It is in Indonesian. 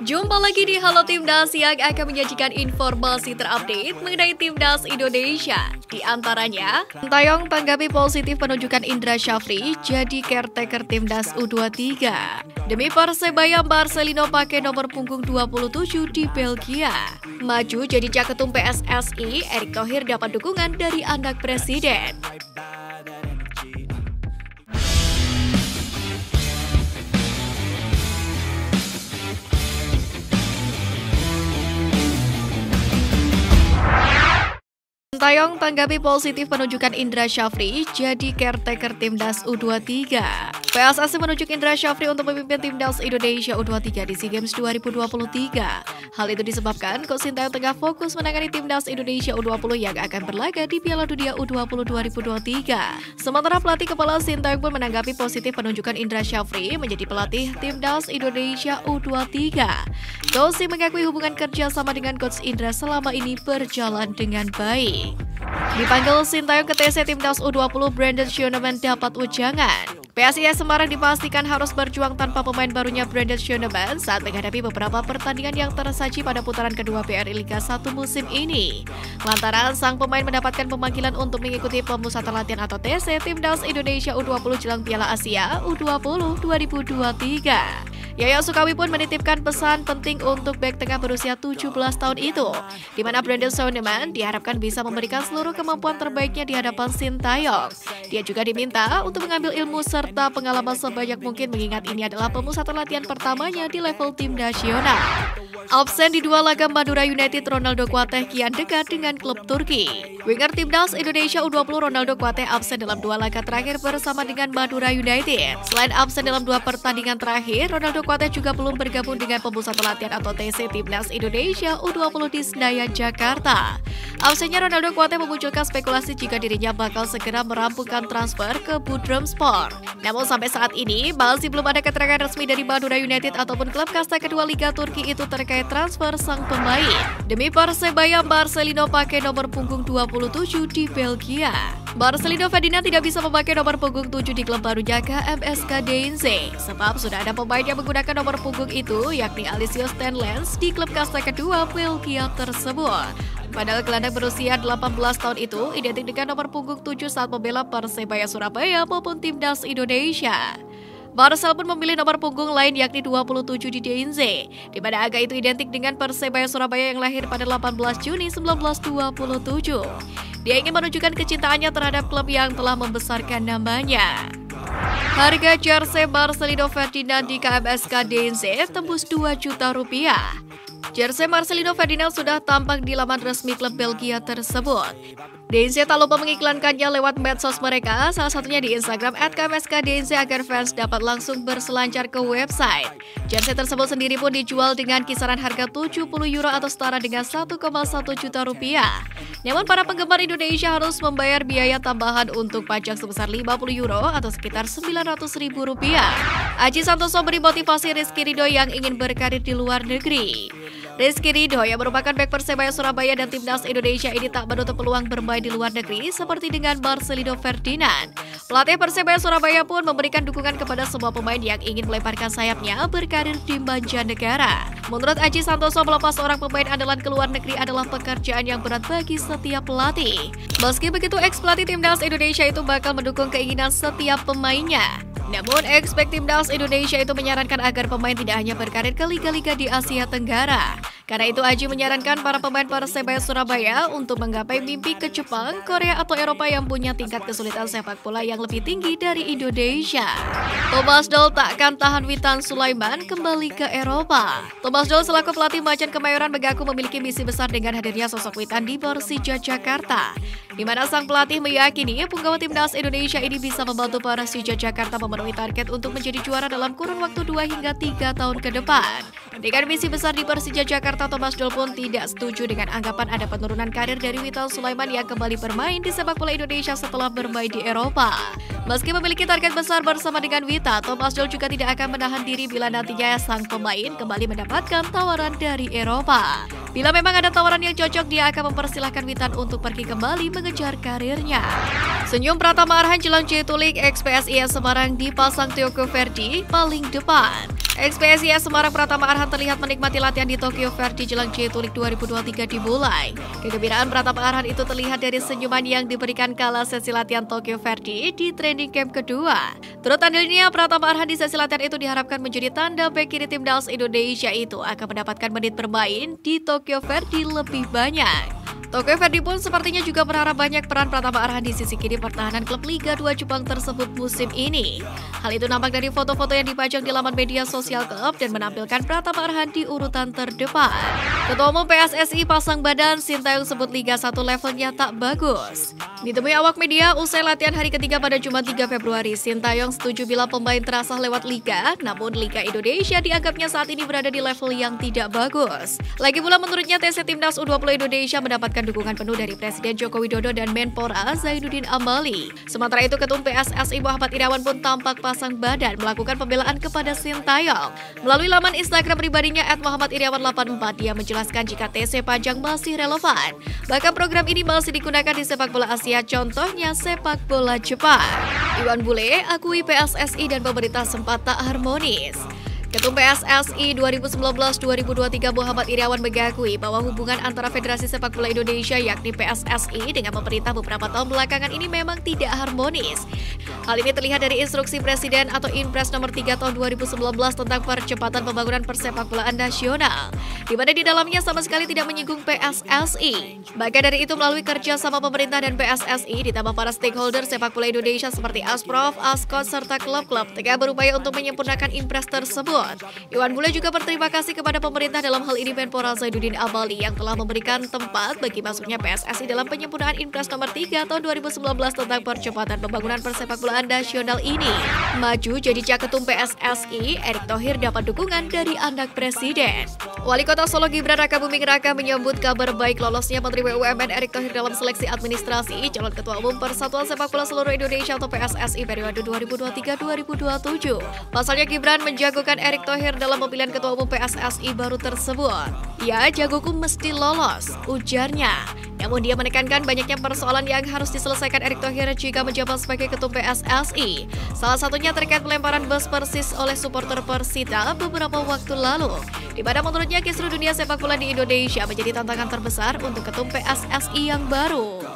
Jumpa lagi di Halo Timnas yang akan menyajikan informasi terupdate mengenai Timnas Indonesia. Di antaranya, Sintayong tanggapi positif penunjukan Indra Syafri jadi caretaker Timnas U23. Demi Persebaya, Marcelino pakai nomor punggung 27 di Belgia. Maju jadi Caketum PSSI, Erick Thohir dapat dukungan dari anak presiden. Sintayong tanggapi positif penunjukan Indra Syafri jadi caretaker Timnas U23. PSSI menunjuk Indra Syafri untuk memimpin Timnas Indonesia U23 di SEA Games 2023. Hal itu disebabkan Coach Sintayong tengah fokus menangani Timnas Indonesia U20 yang akan berlaga di Piala Dunia U20 2023. Sementara pelatih kepala Sintayong pun menanggapi positif penunjukan Indra Syafri menjadi pelatih Timnas Indonesia U23. Coach mengakui hubungan kerja sama dengan Coach Indra selama ini berjalan dengan baik. Dipanggil Sintayong ke TC Timnas U20, Brandon Schoeneman dapat ujangan. PSIS Semarang dipastikan harus berjuang tanpa pemain barunya Brandon Schoeneman saat menghadapi beberapa pertandingan yang tersaji pada putaran kedua BRI Liga 1 musim ini. Lantaran sang pemain mendapatkan pemanggilan untuk mengikuti pemusatan latihan atau TC Timnas Indonesia U20 jelang Piala Asia U20 2023. Yaya Sukawi pun menitipkan pesan penting untuk bek tengah berusia 17 tahun itu, di mana Brandon Schoeneman diharapkan bisa memberikan seluruh kemampuan terbaiknya di hadapan Sintayong. Dia juga diminta untuk mengambil ilmu serta pengalaman sebanyak mungkin mengingat ini adalah pemusatan latihan pertamanya di level tim nasional. Absen di dua laga Madura United, Ronaldo Kuateh kian dekat dengan klub Turki. Winger Timnas Indonesia U20 Ronaldo Kuateh absen dalam dua laga terakhir bersama dengan Madura United. Selain absen dalam dua pertandingan terakhir, Ronaldo Kuateh juga belum bergabung dengan pemusatan latihan atau TC Timnas Indonesia U20 di Senayan, Jakarta. Absennya Ronaldo Kuateh memunculkan spekulasi jika dirinya bakal segera merampungkan transfer ke Bodrumspor. Namun sampai saat ini masih belum ada keterangan resmi dari Madura United ataupun klub kasta kedua Liga Turki itu terkait transfer sang pemain. Demi Persebaya, Marcelino pakai nomor punggung 27 di Belgia. Marcelino Ferdinand tidak bisa memakai nomor punggung 7 di klub barunya KMSK Deinze, sebab sudah ada pemain yang menggunakan nomor punggung itu, yakni Alessio Stenlens di klub kasta kedua Belgia tersebut. Padahal gelandang berusia 18 tahun itu identik dengan nomor punggung 7 saat membela Persebaya Surabaya maupun Timnas Indonesia. Marcel pun memilih nomor punggung lain yakni 27 di Deinze, di mana angka itu identik dengan Persebaya Surabaya yang lahir pada 18 Juni 1927. Dia ingin menunjukkan kecintaannya terhadap klub yang telah membesarkan namanya. Harga jersey Marcelino Ferdinand di KMSK Deinze tembus 2 juta rupiah. Jersey Marcelino Ferdinand sudah tampak di laman resmi klub Belgia tersebut. Deinze tak lupa mengiklankannya lewat medsos mereka, salah satunya di Instagram @KMSK_Deinze agar fans dapat langsung berselancar ke website. Jersey tersebut sendiri pun dijual dengan kisaran harga 70 euro atau setara dengan 1,1 juta rupiah. Namun para penggemar Indonesia harus membayar biaya tambahan untuk pajak sebesar 50 euro atau sekitar 900 ribu rupiah. Aji Santoso beri motivasi Rizky Ridho yang ingin berkarir di luar negeri. Rizky Ridho yang merupakan bek Persebaya Surabaya dan Timnas Indonesia ini tak menutup peluang bermain di luar negeri seperti dengan Marcelino Ferdinand. Pelatih Persebaya Surabaya pun memberikan dukungan kepada semua pemain yang ingin melebarkan sayapnya berkarir di mancanegara. Menurut Aji Santoso, melepas seorang pemain andalan ke luar negeri adalah pekerjaan yang berat bagi setiap pelatih. Meski begitu, ex-pelatih Timnas Indonesia itu bakal mendukung keinginan setiap pemainnya. Namun, ex-bek Timnas Indonesia itu menyarankan agar pemain tidak hanya berkarir ke liga-liga di Asia Tenggara. Karena itu, Aji menyarankan para pemain Persebaya Surabaya untuk menggapai mimpi ke Jepang, Korea, atau Eropa yang punya tingkat kesulitan sepak bola yang lebih tinggi dari Indonesia. Thomas Doll takkan tahan Witan Sulaiman kembali ke Eropa. Thomas Doll selaku pelatih Macan Kemayoran mengaku memiliki misi besar dengan hadirnya sosok Witan di Persija Jakarta, di mana sang pelatih meyakini punggawa Timnas Indonesia ini bisa membantu Persija Jakarta memenuhi target untuk menjadi juara dalam kurun waktu 2 hingga 3 tahun ke depan. Dengan misi besar di Persija Jakarta, Thomas Doll pun tidak setuju dengan anggapan ada penurunan karir dari Witan Sulaiman yang kembali bermain di sepak bola Indonesia setelah bermain di Eropa. Meski memiliki target besar bersama dengan Witan, Thomas Doll juga tidak akan menahan diri bila nantinya sang pemain kembali mendapatkan tawaran dari Eropa. Bila memang ada tawaran yang cocok, dia akan mempersilahkan Witan untuk pergi kembali mengejar karirnya. Senyum Pratama Arhan jelang J2 League, ex PSIS Semarang dipasang Teuku Ferdi paling depan. Ex-PSIS Semarang Pratama Arhan terlihat menikmati latihan di Tokyo Verde jelang J-League 2023 dimulai. Kegembiraan Pratama Arhan itu terlihat dari senyuman yang diberikan kala sesi latihan Tokyo Verde di training camp kedua. Turut andilnya Pratama Arhan di sesi latihan itu diharapkan menjadi tanda bek kiri timnas Indonesia itu akan mendapatkan menit bermain di Tokyo Verde lebih banyak. Tokyo Verde pun sepertinya juga berharap banyak peran Pratama Arhan di sisi kiri pertahanan klub Liga 2 Jepang tersebut musim ini. Hal itu nampak dari foto-foto yang dipajang di laman media sosial klub dan menampilkan Pratama Arhan di urutan terdepan. Ketua Umum PSSI pasang badan, Sintayong sebut Liga 1 levelnya tak bagus. Ditemui awak media usai latihan hari ketiga pada Jumat 3 Februari, Sintayong setuju bila pemain terasah lewat Liga, namun Liga Indonesia dianggapnya saat ini berada di level yang tidak bagus. Lagi pula menurutnya TC Timnas U20 Indonesia mendapatkan dukungan penuh dari Presiden Joko Widodo dan Menpora Zainuddin Amali. Sementara itu Ketum PSSI Muhammad Irawan pun tampak pasang badan melakukan pembelaan kepada Sintayong. Melalui laman Instagram pribadinya @muhammadirawan84 dia menjelaskan jika TC Pajang masih relevan. Bahkan program ini masih digunakan di sepak bola Asia, contohnya sepak bola Jepang. Iwan Bule akui PSSI dan pemerintah sempat tak harmonis. Ketum PSSI 2019-2023 Muhammad Irawan mengakui bahwa hubungan antara Federasi Sepak Bola Indonesia yakni PSSI dengan pemerintah beberapa tahun belakangan ini memang tidak harmonis. Hal ini terlihat dari instruksi Presiden atau Inpres nomor 3 tahun 2019 tentang percepatan pembangunan persepakbolaan nasional, di mana di dalamnya sama sekali tidak menyinggung PSSI. Bahkan dari itu melalui kerja sama pemerintah dan PSSI ditambah para stakeholder sepak bola Indonesia seperti Asprof, Askot, serta klub-klub tengah berupaya untuk menyempurnakan Inpres tersebut. Iwan Bule juga berterima kasih kepada pemerintah dalam hal ini Menpora Zainuddin Amali yang telah memberikan tempat bagi masuknya PSSI dalam penyempurnaan Inpres nomor 3 tahun 2019 tentang percepatan pembangunan persepakbolaan nasional ini. Maju jadi Caketum PSSI, Erick Thohir dapat dukungan dari anak Presiden. Wali Kota Solo Gibran Rakabuming Raka menyambut kabar baik lolosnya Menteri BUMN Erick Thohir dalam seleksi administrasi calon Ketua Umum Persatuan Sepak Bola Seluruh Indonesia atau PSSI periode 2023-2027. Pasalnya Gibran menjagokan Erick Thohir dalam pemilihan Ketua Umum PSSI baru tersebut. Ya, jagoku mesti lolos, ujarnya. Namun dia menekankan banyaknya persoalan yang harus diselesaikan Erick Thohir jika menjabat sebagai Ketum PSSI. Salah satunya terkait pelemparan bus Persis oleh supporter Persita beberapa waktu lalu, di mana menurutnya kisruh dunia sepak bola di Indonesia menjadi tantangan terbesar untuk Ketum PSSI yang baru.